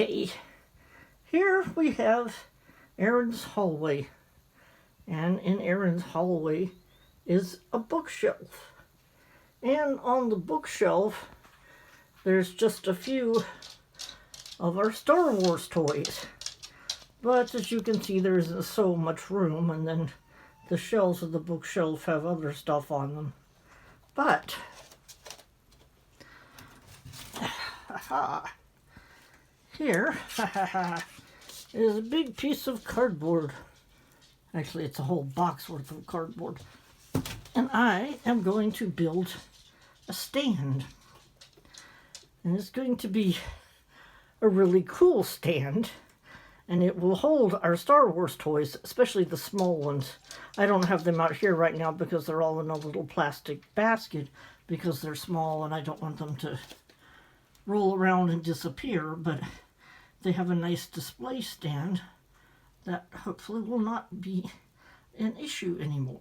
Okay, here we have Erin's hallway, and in Erin's hallway is a bookshelf, and on the bookshelf there's just a few of our Star Wars toys, but as you can see there isn't so much room, and then the shelves of the bookshelf have other stuff on them. But here is a big piece of cardboard. Actually, it's a whole box worth of cardboard. And I am going to build a stand. And it's going to be a really cool stand. And it will hold our Star Wars toys, especially the small ones. I don't have them out here right now because they're all in a little plastic basket because they're small and I don't want them to roll around and disappear, but they have a nice display stand that hopefully will not be an issue anymore.